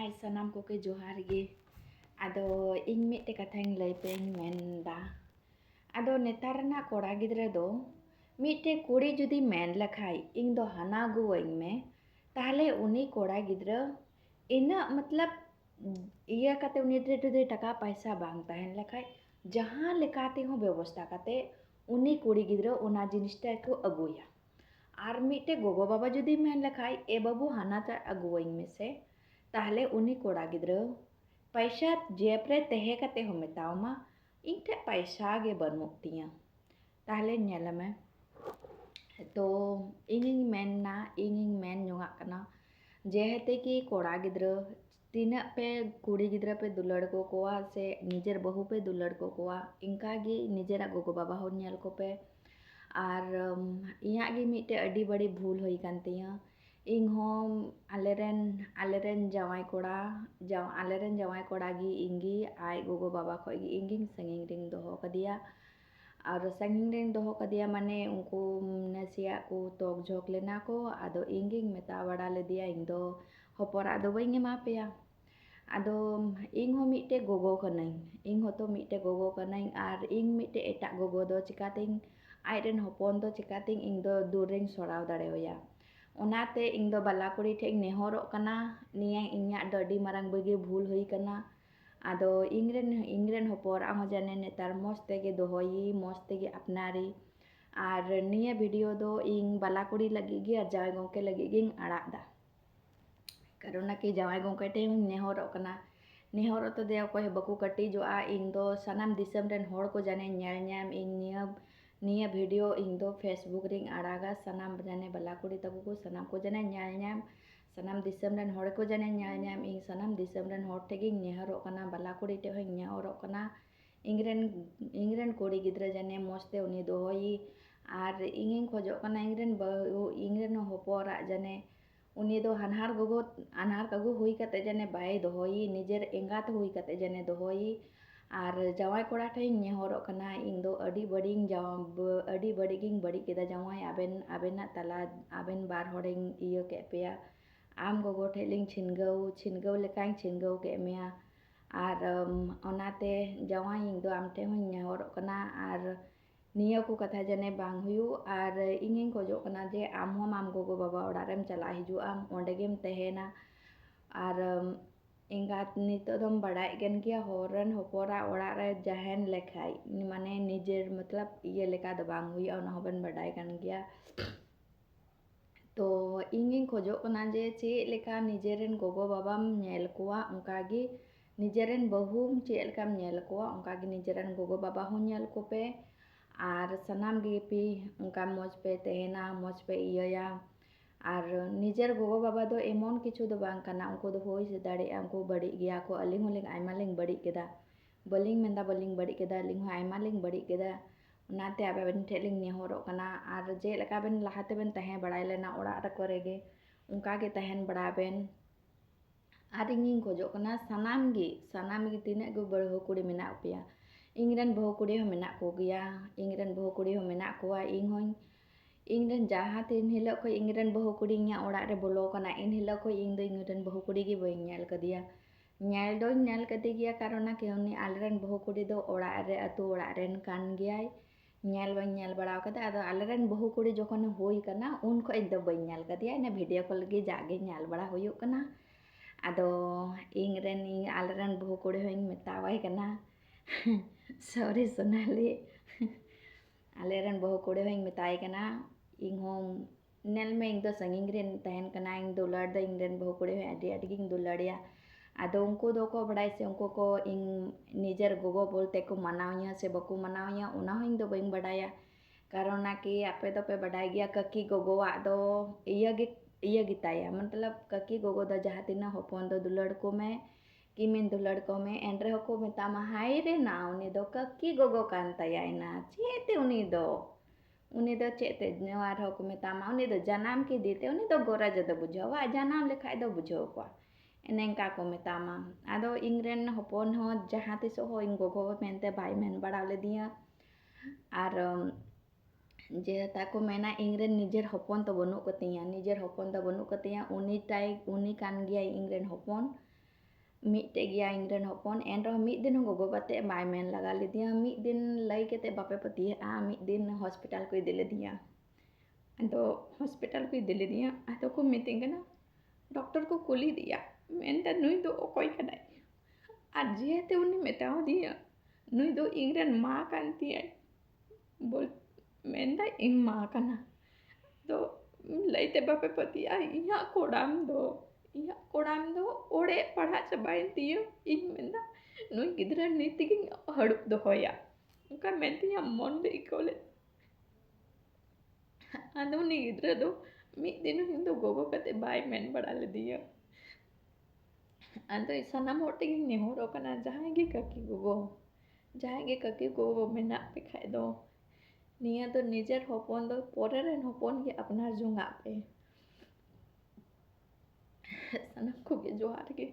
Hai sanam koke johar ge. Ado ing mite kathang lay peng menda. Ado netar na kora gidra do mite kuri judi men lakhai ing do hana guwaing me tahle uni kora gidra ina matlab iya kate uni dre taka paisa bang tahen lakhai jahan lekate ho ব্যবস্থা kate uni kuri gidra ona jinista ko aguya. আর মিটে gogo baba judi men lakhai e babu hanata aguwaing me se tahle uni kora gidra paisa jepre tehe kate ho metaw ma ing te paisa ge banuk tiya tahle nyelame to inging men na inging men nyungak kana jehete ki kora gidra tina pe kuri gidra pe dulad ko koa se nijer bahu pe dulad ko koa ingka gi nijera gogo baba ho nyel ko pe আর ইয়া গে মিটে আডি বড়ি ভুল হই কান তিয়া ইং home আলেরেন জামাই কোড়া গি ইঙ্গি I গোগো বাবা খয় গি ইঙ্গিং sanging ring doho kadiya R sanging ring doho kadiya mane unku nasia ko tok jok lena ko ado inging meta bada le dia ing do hopora do baing ma peya ado ing ho mite gogo kanai ing ho to mite gogo kanai ar ing mite etak gogo do chikating aiden hopon do chikating ing do during sorau dareoya onate ing do balakuri thek nehorok kana niya inya do di marang bagi bhul hoi kana ado ingren hopor ang jane netar mos tege dohoyi mos tege apnari ar niya video do ing balakuri lagi gi ar jawai gongke lagi ging arak da karena ki jawai gongke te nehorok kana nehorok to de koy baku kati jo a ing do sanam disam ren hor ko jane nyal nyam ing niya video ing do Facebook ring araga sanam jane balakuri taku ko sanam ko jane nyal nyam sanam disam ren hor ko jane nyal nyam ing sanam disam ren hor teging nehorok kana balakuri te hoy nehorok kana ingren kori gidra jane moste uni dohoyi ar ingin khojok kana ingren hopora jane uni do hanhar kagu hui kate jane bai dohoyi nijer engat hui kate jane dohoyi আর জামাই কোড়া ঠাই নেহরক কানা ইং দো আডি বড়িগিং বড়ি কেদা জামাই আবেনা তালা আবেন বার হড়িং ইয়ে কে পেয়া আম gogo ঠেলিং ছিনগৌ Lekang ছিনগৌ কে মেয়া আর ওনাতে জামাই ইং দো আমতে হই নেহরক কানা আর নিয়া ko katha jane bang huyu ar ingin khojok kana je am hom am gogo baba oড়ag rem chala hiju am onde gem tehena ar ingat nito dom badai gen kia horen hopora oড়ag re jahen lekhai mane nijer matlab iye leka do bang huyu ona hoben badai kan kia to ingin khojok kana je che leka nijeren gogo babam nyel koa onka gi nijeren bahum che lekam nyel koa onka gi nijeren gogo baba ho nyel ko pe R sanam gi pi onka moj pe tehena moj pe iya আর নিজের gogo baba do emon kichu do bang kana unko do hoi se dare unko badi gya ko aling holing aima ling badi keda baling menda baling badi keda ling ho aima ling badi keda onate aben theling nehorok kana ar je leka ben lahate ben tahen badai lena oড়ag re kore ge onka ge tahen bada ben ar ingin khojok kana sanam gi tinak go bahu kuri menak peya ingren bahu kuri ho menak ko gya ingren bahu kuri ho menak koa ingren jahat in hilok ko ingren bahu kuri nya oড়ag re bolo kana in hilok ko ing do ingren bahu kuri gi boing nyel kadiya nyel kadi gya karona ki uni alren bahu kuri do oড়ag re atu oড়ag ren kan gyai nyel baraw kada ado alren bahu kuri jokhon hoi kana un ko do boing nyel kadiya ne video call gi jage nyal bara huyuk kana ado alren bahu kuri hoing metawai kana sorry Sonali aleren bahu kuri hoing metai kana ing hom nel me ing do sanging ren tahen kana ing dulad da ing ren bahu kuri adi ging duladiya ado unko do ko badai se unko ko ing nijer gogo bolte ko manawnya se baku manawnya una hoing do baing badaya karena ki ape do pe badai gya kaki gogo wa do iya gitaya matlab kaki gogo da jahatina hopon do dulad ko me kimin dulad ko me endre hoko metama hai re na uni do kaki gogo kan tayai na chete uni do chete nyawar hoko metama uni do janam ki dite uni do gora jado bujawa janam lekhai do bujaw kwa enengka ko metama ado ingren hopon ho jahatis ho ing gogo mente bai men badal le dia ar je taku mena ingren nijer hopon to banuk katiya uni kan gya ingren hopon ᱢᱤᱫᱴᱮᱡ ᱜᱮᱭᱟ ᱤᱧᱨᱮᱱ ᱦᱚᱯᱚᱱ ᱮᱱᱨᱮᱦᱚᱸ ᱢᱤᱫ ᱫᱤᱱ ᱦᱚᱸ ᱜᱚᱜᱚ ᱵᱟᱵᱟ ᱛᱮ ᱵᱟᱭ ᱢᱮᱱ ᱞᱟᱜᱟ ᱞᱮᱫᱮᱭᱟ ᱢᱤᱫ din ᱞᱟᱹᱭ ᱠᱟᱛᱮ ᱵᱟᱯᱮ ᱯᱟᱹᱛᱭᱟᱹᱜᱼᱟ ᱢᱤᱫ din hospital ko ᱤᱫᱤ ᱞᱮᱫᱤᱧᱟ ᱟᱫᱚ hospital ko ᱤᱫᱤ ᱞᱮᱫᱤᱧᱟ ᱟᱫᱚ ᱠᱚ ᱢᱤᱛᱟᱹᱧ ᱠᱟᱱᱟ डॉक्टर को कुलीदिया मेनता नुई दो अकोय कनाय आर जेते उनी मेताव दिया नुई दो इंग्रन मा कांतिया बोल मेनता इन मा कना तो लैते बापे पतिया कोड़ाम दो ओड़े पढ़ा चबाइन तियो इन मेनता नुई गिदरा नीति हड़ुप दोहोया उनका मेंतिया मन दे इकोले आदो उनी गिदरा दो ᱢᱤᱫ ᱫᱤᱱ ᱦᱤᱞᱳᱜ ᱫᱚ ᱜᱚᱜᱚ ᱠᱟᱛᱮ ᱵᱟᱭ ᱢᱮᱱ ᱵᱟᱲᱟ ᱞᱮᱫᱮᱭᱟ ᱟᱫᱚ ᱥᱟᱱᱟᱢ ᱦᱚᱲ ᱴᱷᱮᱱᱤᱧ ᱱᱮᱦᱚᱨᱚᱜ ᱠᱟᱱᱟ ᱡᱟᱦᱟᱸᱭ ᱜᱮ ᱠᱟᱹᱠᱤ ᱜᱚᱜᱚ ᱢᱮᱱᱟᱜ ᱯᱮ ᱠᱷᱟᱡ ᱫᱚ ᱱᱤᱭᱟᱹ ᱫᱚ ᱱᱤᱡᱮᱨ ᱦᱚᱯᱚᱱ ᱫᱚ ᱯᱚᱨᱮ ᱨᱮᱱ ᱦᱚᱯᱚᱱ ᱜᱮ ᱟᱯᱱᱟᱨ ᱡᱚᱝᱟᱜ ᱯᱮ ᱥᱟᱱᱟᱢ ᱠᱚᱜᱮ ᱡᱚᱦᱟᱨ ᱜᱮ